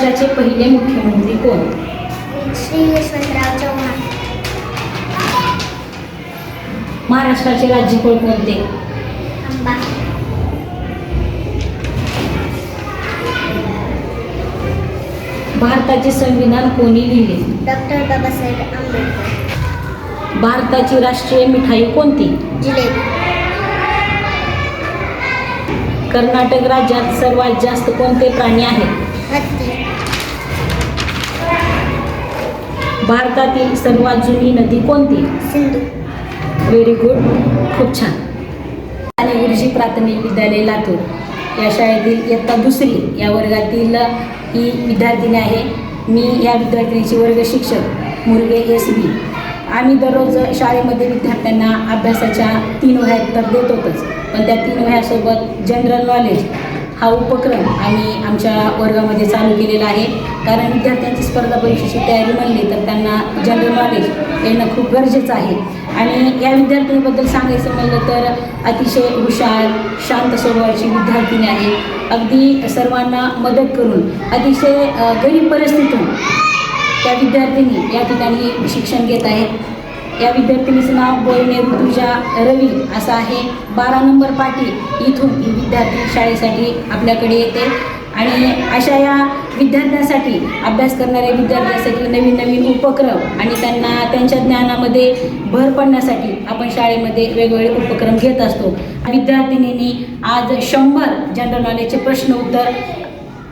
महाराष्ट्राचे पहिले मुख्यमंत्री कोण? श्री यशवंतराव चव्हाण. महाराष्ट्राचे राज्यपाल कोणते? अंबा. भारताचे संविधान कोणी लिहिले? डॉक्टर बाबासाहेब आंबेडकर. भारताची राष्ट्रीय मिठाई कोणती? जिलेबी. कर्नाटक राज्यात सर्वात जास्त कोणते प्राणी आहेत? हत्ती. भारतातील सर्वात जुनी नदी कोणती? सिंधू. व्हेरी गुड, खूप छान. आणि गुरुजी प्राथमिक विद्यालय लातूर या शाळेतील इयत्ता दुसरी या वर्गातील ही विद्यार्थिनी आहे. मी या विद्यार्थिनीची वर्ग शिक्षक मुरगे SB. आम्ही दररोज शाळेमध्ये विद्यार्थ्यांना अभ्यासाच्या 3 वह्या तर देतोच, पण त्या 3 वह्यासोबत जनरल नॉलेज हा उपक्रम आम्ही आमच्या वर्गामध्ये चालू केलेला आहे. कारण विद्यार्थ्यांची स्पर्धा परीक्षेची तयारी म्हणली तर त्यांना जनरल नॉलेज येणं खूप गरजेचं आहे. आणि या विद्यार्थिनीबद्दल सांगायचं म्हणलं तर अतिशय हुशार, शांत स्वभावाची विद्यार्थिनी आहे. अगदी सर्वांना मदत करून अतिशय गरीब परिस्थितीतून त्या विद्यार्थिनी या ठिकाणी शिक्षण घेत आहेत. या विद्यार्थिनीचं नाव बोलणे ऋतुजा रवी असं आहे. 12 नंबर पाटी इथून ही विद्यार्थी शाळेसाठी आपल्याकडे येते. आणि अशा या विद्यार्थ्यांसाठी, अभ्यास करणाऱ्या विद्यार्थ्यांसाठी नवीन नवीन उपक्रम आणि त्यांना त्यांच्या ज्ञानामध्ये भर पडण्यासाठी आपण शाळेमध्ये वेगवेगळे उपक्रम घेत असतो. विद्यार्थिनींनी आज 100 जनरल नॉलेजचे प्रश्न उत्तर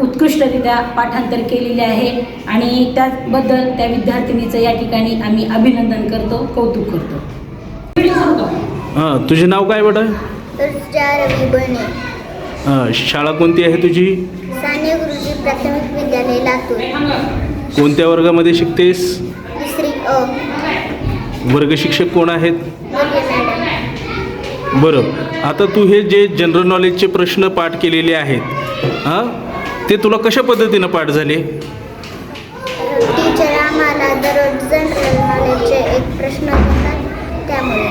उत्कृष्टरित्या पाठांतर केलेले आहे. आणि त्याबद्दल त्या विद्यार्थिनीचं या ठिकाणी आम्ही अभिनंदन करतो, कौतुक करतो. हां, तुझे नाव काय बेटा? ऋतुजा रवी बने. शाळा कोणती आहे तुझी? साने गुरुजी प्राथमिक विद्यालय लातूर. कोणत्या वर्गामध्ये शिकतेस? तिसरी अ. वर्ग शिक्षक कोण आहेत? मुरगे मॅडम. बरं, आता तू हे जे जनरल नॉलेजचे प्रश्न पाठ केलेले आहेत हां, ते तुला कशा पद्धतीनं पाठ झाले? टीचर आम्हाला दररोज जनरल नॉलेजचे एक प्रश्न देतात, त्यामुळे.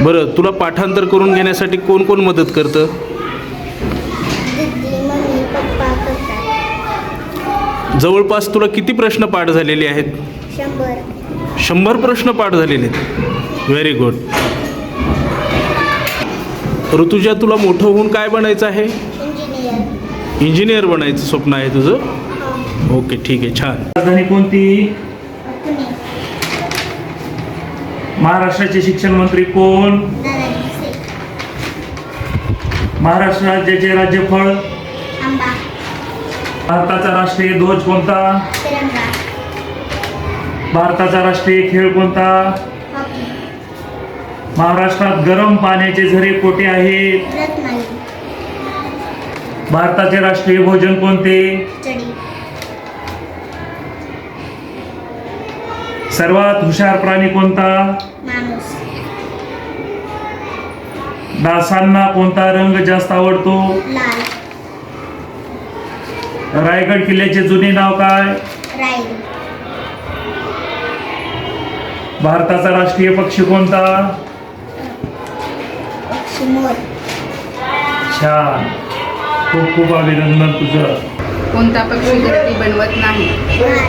बरं, तुला पाठांतर करून घेण्यासाठी कोण कोण मदत करतं? दीदी, मम्मी, पप्पा करतात. जवळपास तुला किती प्रश्न पाठ झालेले आहेत? 100. 100 प्रश्न पाठ झालेले आहेत. Very good. ऋतुजा, तुला मोठं होऊन काय बनायचं आहे? इंजिनियर. इंजिनियर बनायचं स्वप्न आहे तुझं? हो. ओके, ठीक आहे, छान. राजधानी कोणती? पुणे. महाराष्ट्राचे शिक्षण मंत्री कोण? दादाजी शेख. महाराष्ट्र राज्याचे राज्यफळ? आंबा. भारताचा राष्ट्रीय ध्वज कोणता? तिरंगा. भारताचा राष्ट्रीय खेळ कोणता? हॉकी. महाराष्ट्रात गरम पाण्याचे झरे कोठे आहेत? रत्नागिरी. भारताचे राष्ट्रीय भोजन कोणते? खिचडी. सर्वात हुशार प्राणी कोणता? माणूस. डासांना कोणता रंग जास्त आवडतो? लाल. रायगड किल्ल्याचे जुने नाव काय? रायगड. भारताचा राष्ट्रीय पक्षी कोणता? पक्षी मोर. छान, खूप खूप अभिनंदन तुझं. कोणता पक्षी घरटी बनवत नाही? घार.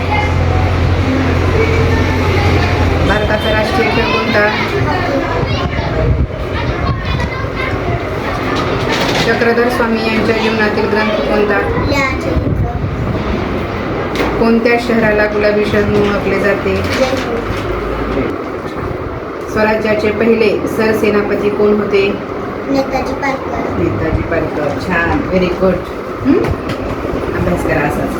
भारताचा राष्ट्रीय खेळ कोणता? चक्रधर स्वामी यांच्या जीवनातील ग्रंथ कोणता? लिहाचे चित्र. कोणत्या शहराला गुलाबी शहर म्हणून ओळखले जाते? जयपूर. स्वराज्याचे पहिले सरसेनापती कोण होते? नेताजी पालकर. नेताजी पालकर. छान, व्हेरी गुड. अभ्यास करा असाच.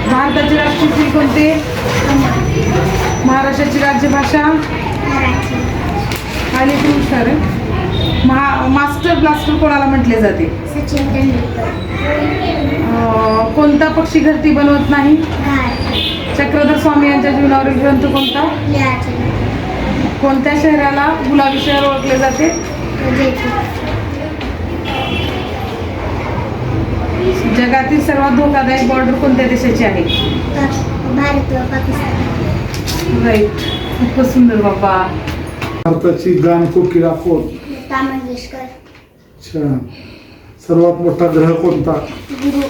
भारताचे राष्ट्रीय फूल कोणते? महाराष्ट्राची राज्यभाषा? मराठी. आणि सर मास्टर ब्लास्टर कोणाला म्हटले जाते? सचिन तेंडुलकर. कोणता पक्षी घरटी बनवत नाही? घार. चक्रधर स्वामी यांच्या जीवनावरील ग्रंथ कोणता? लिहाचे चित्र. कोणत्या शहराला गुलाबी शहर ओळखले जाते? जयपूर. जगातील सर्वात धोकादायक बॉर्डर कोणत्या देशाची आहे? भारत व पाकिस्तान. राईट, खूपच सुंदर बाबा. भारताची गान कोकिळा कोण? लता मंगेशकर. छान. सर्वात मोठा ग्रह कोणता? गुरु.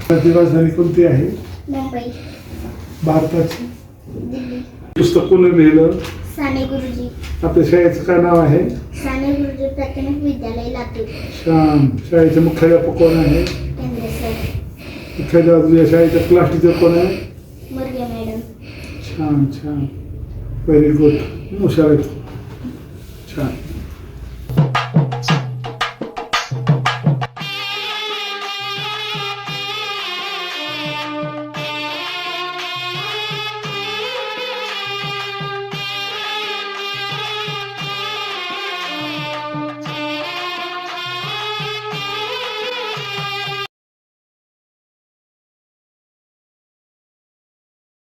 भारताची राजधानी कोणती आहे? मुंबई. भारताची. दिल्ली. पुस्तक कोणी लिहिलं? साने गुरुजी. आपल्या शाळेचं काय नाव आहे? साने गुरुजी प्राथमिक विद्यालय लातूर. छान. शाळेचे मुख्याध्यापक कोण आहे? केंद्र सर. मुख्याध्यापक या शाळेचा क्लास टीचर कोण आहे? मुर्गे मॅडम. छान छान. Very good. हुशार आहे तू. छान.